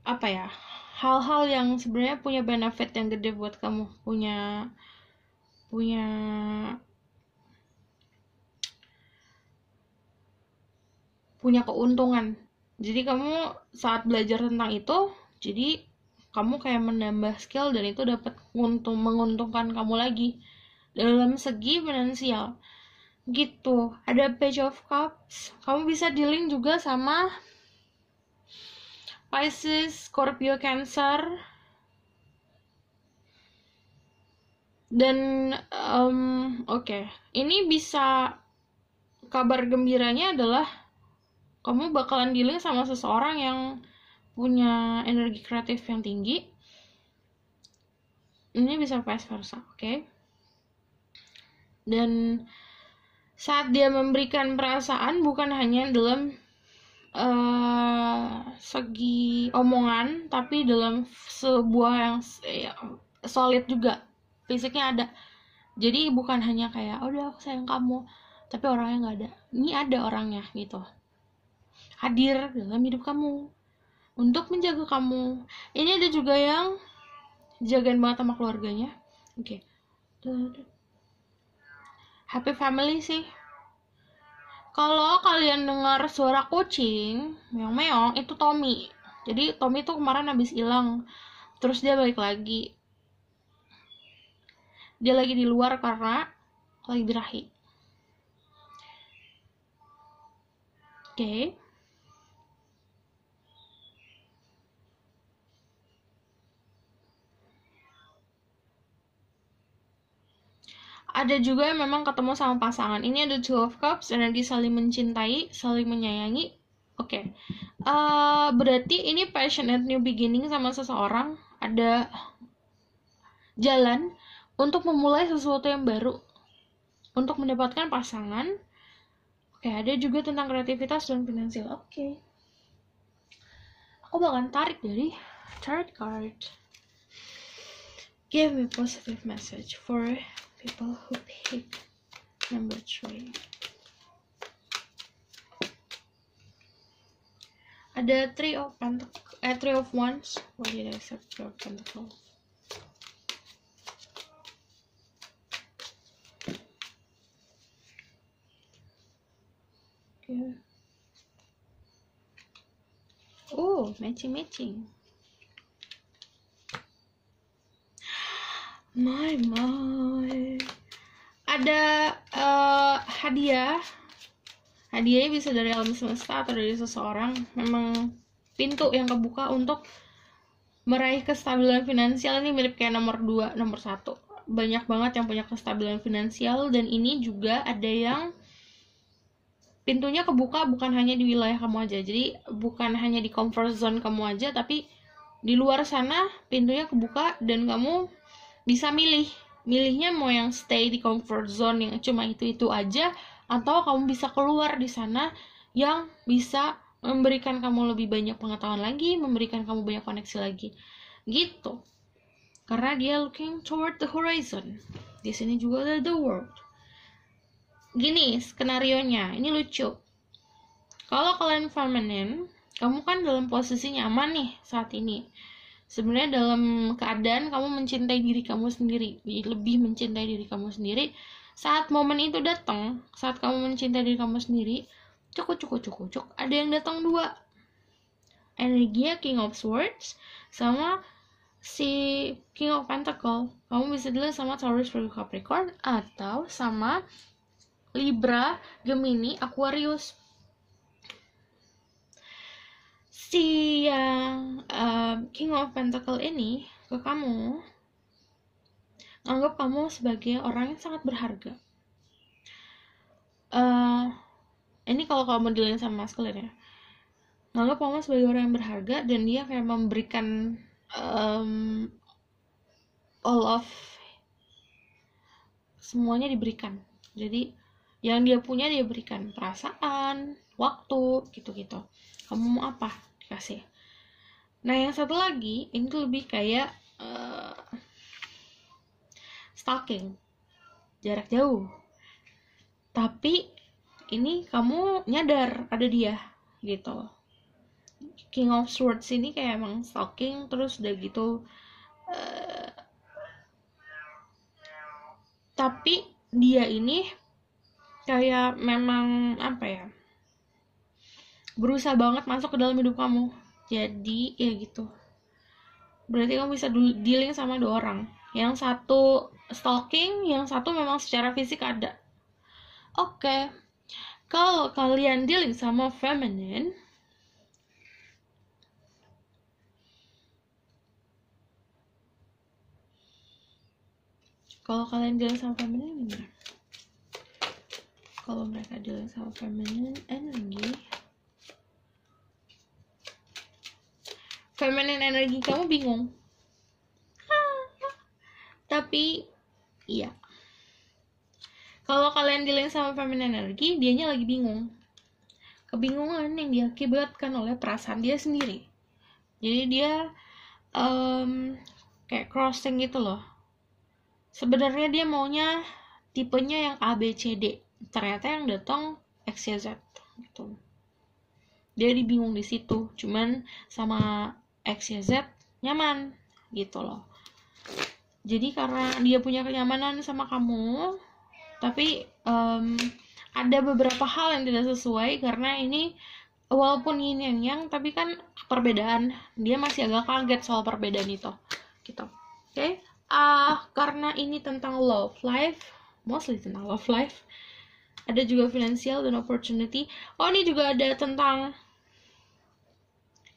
apa ya, hal-hal yang sebenarnya punya benefit yang gede buat kamu, punya keuntungan. Jadi kamu saat belajar tentang itu, jadi kamu kayak menambah skill dan itu dapat menguntungkan kamu lagi dalam segi finansial. Gitu. Ada Page of Cups. Kamu bisa dealing juga sama Pisces, Scorpio, Cancer. Dan oke. Ini bisa, kabar gembiranya adalah kamu bakalan dealing sama seseorang yang punya energi kreatif yang tinggi. Ini bisa vice versa, oke? Dan saat dia memberikan perasaan bukan hanya dalam segi omongan, tapi dalam sebuah yang solid juga, fisiknya ada. Jadi bukan hanya kayak udah aku sayang kamu, tapi orangnya nggak ada. Ini ada orangnya gitu, hadir dalam hidup kamu untuk menjaga kamu. Ini ada juga yang jagain banget sama keluarganya. Oke. Happy family sih. Kalau kalian dengar suara kucing meong-meong, itu Tommy. Jadi Tommy tuh kemarin habis hilang, terus dia balik lagi. Dia lagi di luar karena lagi birahi. Oke. Ada juga yang memang ketemu sama pasangan. Ini ada Two of Cups, energi saling mencintai, saling menyayangi. Oke. Berarti ini passionate new beginning sama seseorang. Ada jalan untuk memulai sesuatu yang baru, untuk mendapatkan pasangan. Oke, ada juga tentang kreativitas dan finansial. Oke. Aku bakalan tarik dari tarot card. Give me positive message for people who pick number 3. Ada Three of Wands. Why did I accept Three of Pentacles? Okay. Oh, matching. My. Ada hadiah. Hadiahnya bisa dari alam semesta atau dari seseorang. Memang pintu yang kebuka untuk meraih kestabilan finansial. Ini mirip kayak nomor 2, nomor 1. Banyak banget yang punya kestabilan finansial. Dan ini juga ada yang pintunya kebuka bukan hanya di wilayah kamu aja. Jadi bukan hanya di comfort zone kamu aja, tapi di luar sana pintunya kebuka dan kamu bisa milihnya mau yang stay di comfort zone yang cuma itu aja, atau kamu bisa keluar di sana yang bisa memberikan kamu lebih banyak pengetahuan lagi, memberikan kamu banyak koneksi lagi gitu. Karena dia looking toward the horizon. Di sini juga ada the world. Gini skenarionya, ini lucu. Kalau kalian feminine, kamu kan dalam posisi nyaman nih saat ini. Sebenarnya dalam keadaan kamu mencintai diri kamu sendiri, lebih mencintai diri kamu sendiri. Saat momen itu datang, saat kamu mencintai diri kamu sendiri, cuk, ada yang datang 2. Energinya King of Swords sama si King of Pentacle. Kamu bisa dilihat sama Taurus, Virgo, Capricorn, atau sama Libra, Gemini, Aquarius. Si yang King of Pentacle ini ke kamu, anggap kamu sebagai orang yang sangat berharga. Ini kalau kamu dilihat sama maskulin ya, anggap kamu sebagai orang yang berharga dan dia kayak memberikan all of semuanya diberikan. Jadi yang dia punya dia berikan, perasaan, waktu, gitu-gitu. Kamu mau apa dikasih. Nah yang satu lagi ini tuh lebih kayak stalking, jarak jauh. Tapi ini kamu nyadar ada dia gitu. King of Swords ini kayak emang stalking, terus udah gitu tapi dia ini kayak memang apa ya, berusaha banget masuk ke dalam hidup kamu. Jadi ya gitu, berarti kamu bisa dealing sama dua orang, yang satu stalking, yang satu memang secara fisik ada. Oke. Kalau kalian dealing sama feminine, gimana? Kalau mereka dealing sama feminine energi kamu bingung. Tapi iya, kalau kalian dealing sama feminine energi, dianya lagi bingung. Kebingungan yang diakibatkan oleh perasaan dia sendiri. Jadi dia kayak crossing gitu loh. Sebenarnya dia maunya tipenya yang A, B, C, D. Ternyata yang datang X, Y, Z gitu. Dia bingung di situ. Cuman sama X, Y, Z nyaman gitu loh. Jadi karena dia punya kenyamanan sama kamu, tapi ada beberapa hal yang tidak sesuai, karena ini walaupun yin yang yang, tapi kan perbedaan, dia masih agak kaget soal perbedaan itu gitu. Oke. Karena ini tentang love life, mostly tentang love life, ada juga finansial dan opportunity. Ini juga ada tentang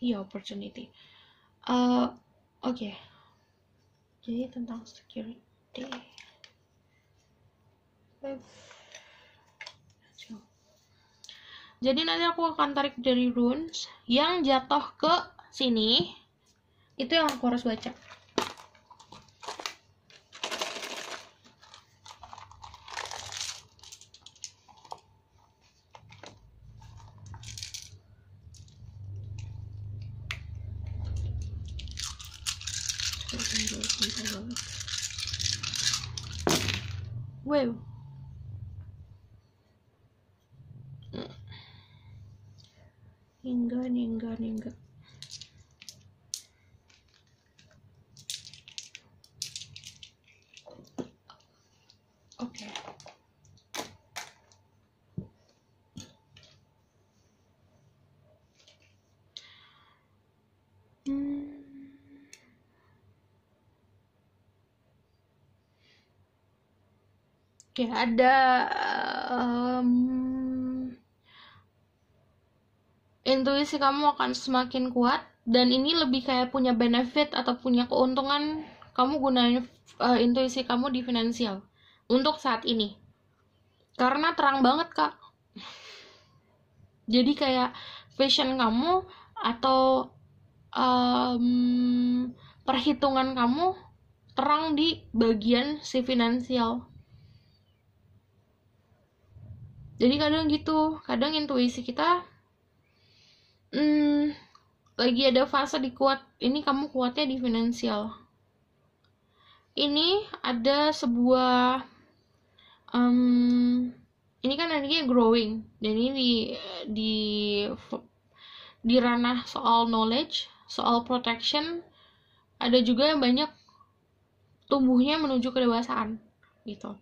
opportunity. Oke. Jadi tentang security. Jadi nanti aku akan tarik dari runes yang jatuh ke sini. Itu yang aku harus baca. Wow. Hingga. Oke. Oke, ada intuisi kamu akan semakin kuat, dan ini lebih kayak punya benefit atau punya keuntungan kamu gunain intuisi kamu di finansial untuk saat ini, karena terang banget kak. Jadi kayak vision kamu atau perhitungan kamu terang di bagian si finansial. Jadi kadang gitu, kadang intuisi kita lagi ada fase di kuat, ini kamu kuatnya di finansial. Ini ada sebuah ini kan energinya growing, dan ini di ranah soal knowledge, soal protection, ada juga yang banyak tumbuhnya menuju kedewasaan gitu.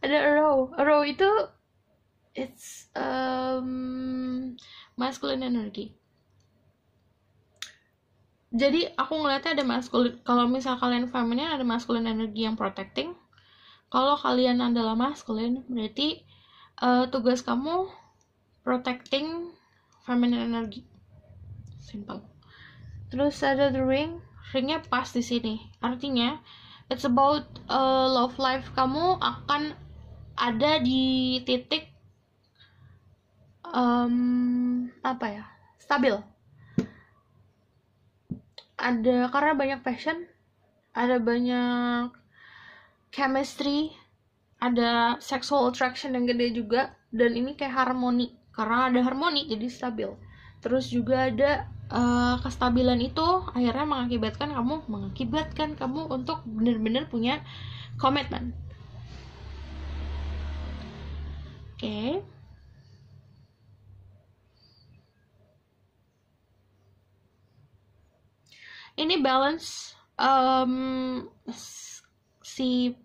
Ada arrow itu it's masculine energy. Jadi aku ngeliatnya ada masculine, kalau misal kalian feminine ada masculine energy yang protecting. Kalau kalian adalah masculine, berarti tugas kamu protecting feminine energy. Simple. Terus ada the ringnya pas di sini. Artinya it's about love life kamu akan ada di titik stabil. ada, karena banyak passion, ada banyak chemistry, ada sexual attraction yang gede juga, dan ini kayak harmoni, karena ada harmoni jadi stabil. Terus juga ada kestabilan itu akhirnya mengakibatkan kamu untuk benar-benar punya komitmen. Oke. Ini balance si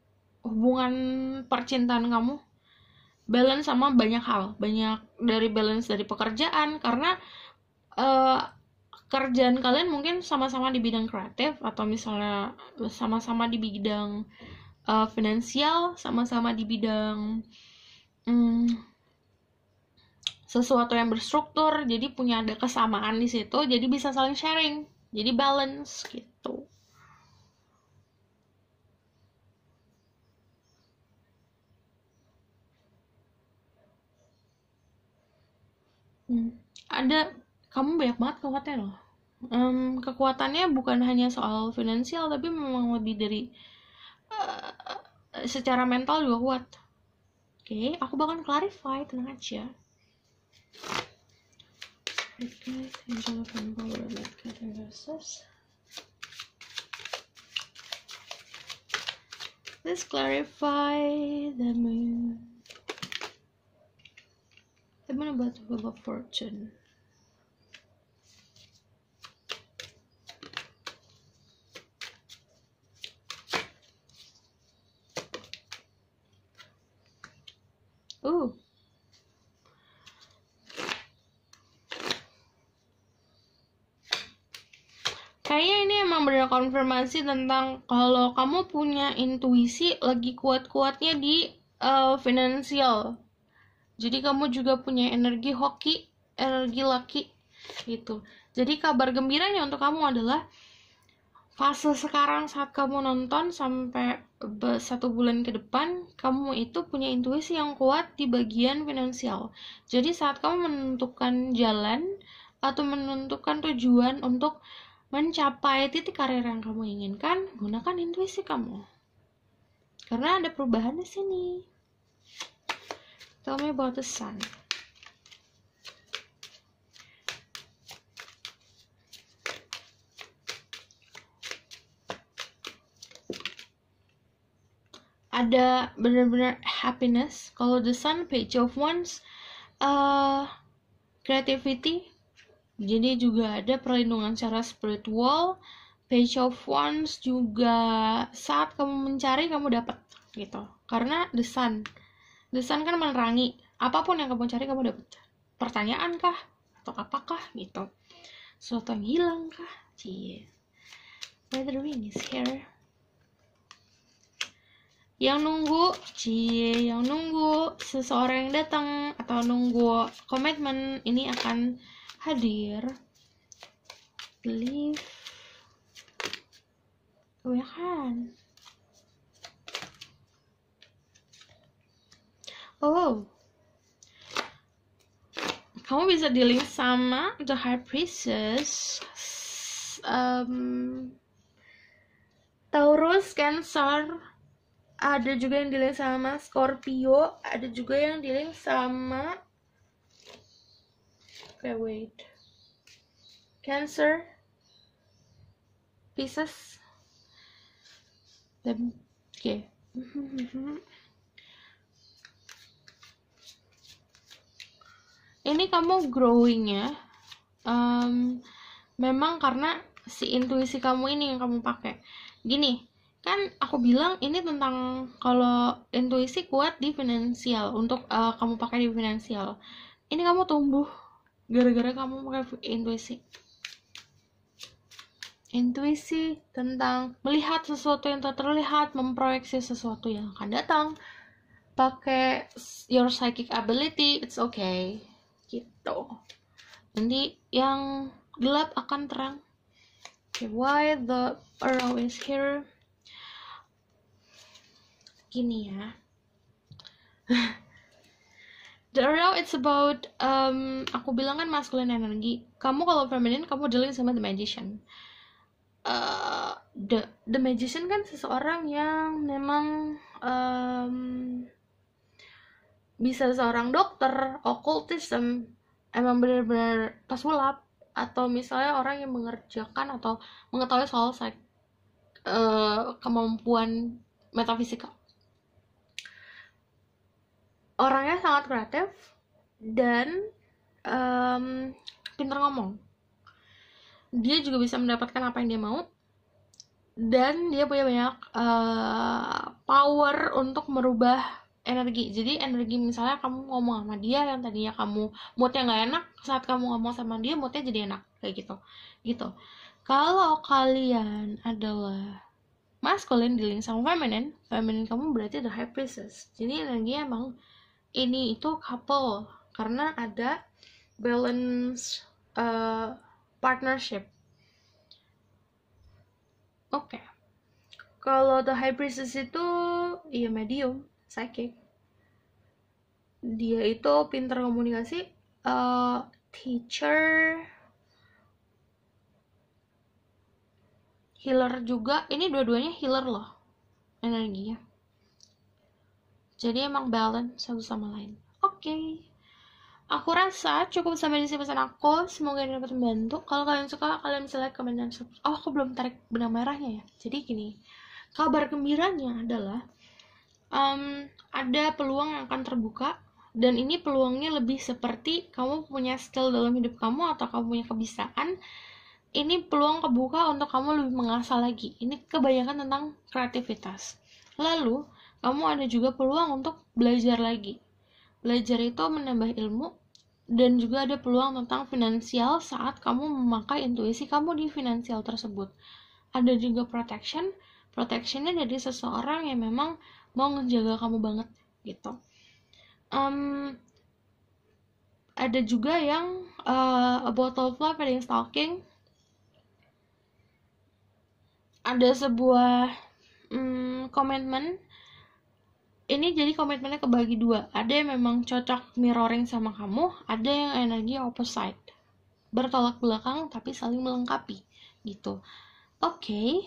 hubungan percintaan kamu, balance sama banyak hal, banyak dari balance dari pekerjaan, karena kerjaan kalian mungkin sama-sama di bidang kreatif, atau misalnya sama-sama di bidang finansial, sama-sama di bidang sesuatu yang berstruktur, jadi punya ada kesamaan di situ, jadi bisa saling sharing, jadi balance gitu. Ada, kamu banyak banget kekuatannya loh. Kekuatannya bukan hanya soal finansial, tapi memang lebih dari secara mental juga kuat. Oke, aku bakal clarify, tenang aja. Let's clarify the moon. The moon about the wheel of fortune. Kayaknya ini emang benar konfirmasi tentang kalau kamu punya intuisi lagi kuat-kuatnya di finansial. Jadi kamu juga punya energi hoki, energi laki gitu. Jadi kabar gembiranya untuk kamu adalah fase sekarang saat kamu nonton sampai 1 bulan ke depan, kamu itu punya intuisi yang kuat di bagian finansial. Jadi saat kamu menentukan jalan atau menentukan tujuan untuk mencapai titik karir yang kamu inginkan, gunakan intuisi kamu. Karena ada perubahan di sini. Tell me about the sun. Ada benar-benar happiness. Kalau the sun, page of wands, creativity. Jadi juga ada perlindungan secara spiritual. Page of wands juga saat kamu mencari kamu dapat gitu. Karena the sun kan menerangi, apapun yang kamu cari kamu dapat. Pertanyaan kah atau apakah gitu, sesuatu yang hilang kah, why the ring is here. Yang nunggu seseorang yang datang atau nunggu komitmen ini akan hadir. Believe. Kebanyakan. Kamu bisa dealing sama the High Priestess, Taurus, Cancer. Ada juga yang dealing sama Scorpio, ada juga yang dealing sama Cancer, Pisces, dan ini kamu growingnya memang karena si intuisi kamu ini yang kamu pakai. Gini, kan aku bilang ini tentang kalau intuisi kuat di finansial, untuk kamu pakai di finansial. Ini kamu tumbuh gara-gara kamu pakai intuisi tentang melihat sesuatu yang tak terlihat, memproyeksi sesuatu yang akan datang, pakai your psychic ability. It's okay gitu. Nanti yang gelap akan terang. Okay, why the arrow is here? Gini ya. The arrow it's about aku bilang kan masculine energy. Kamu kalau feminine kamu dealing sama the magician. The Magician kan seseorang yang memang bisa seorang dokter, occultism, emang benar-benar pesulap, atau misalnya orang yang mengerjakan atau mengetahui soal kemampuan metafisika. Orangnya sangat kreatif dan pintar ngomong. Dia juga bisa mendapatkan apa yang dia mau, dan dia punya banyak power untuk merubah energi. Jadi energi, misalnya kamu ngomong sama dia yang tadinya kamu moodnya nggak enak, saat kamu ngomong sama dia moodnya jadi enak, kayak gitu. Kalau kalian adalah masculine dealing sama feminine kamu berarti the high priestess. Jadi energinya emang ini itu couple, karena ada balance partnership. Oke. Kalau the high priestess itu ya medium, psychic. Dia itu pintar komunikasi, teacher, healer juga. Ini dua-duanya healer loh energinya. Jadi emang balance satu sama lain. Oke. Aku rasa cukup sampai di sini pesan aku. Semoga ini dapat membantu. Kalau kalian suka, kalian bisa like, comment, dan subscribe. Oh, aku belum tarik benang merahnya ya. Jadi gini, kabar gembiranya adalah ada peluang yang akan terbuka. Dan ini peluangnya lebih seperti kamu punya skill dalam hidup kamu atau kamu punya kebiasaan. Ini peluang kebuka untuk kamu lebih mengasah lagi. Ini kebanyakan tentang kreativitas. Lalu, kamu ada juga peluang untuk belajar lagi. Belajar itu menambah ilmu, dan juga ada peluang tentang finansial saat kamu memakai intuisi kamu di finansial tersebut. Ada juga protectionnya dari seseorang yang memang mau ngejaga kamu banget gitu. Ada juga yang about of love, ada yang stalking. Ada sebuah komitmen. Ini jadi komitmennya kebagi dua. Ada yang memang cocok mirroring sama kamu, ada yang energi opposite, bertolak belakang tapi saling melengkapi gitu. Oke.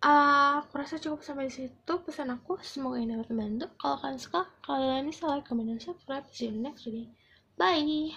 Aku rasa cukup sampai di situ pesan aku. Semoga ini dapat membantu. Kalau kalian suka, kalian bisa like, comment, dan subscribe. See you in the next video. Bye.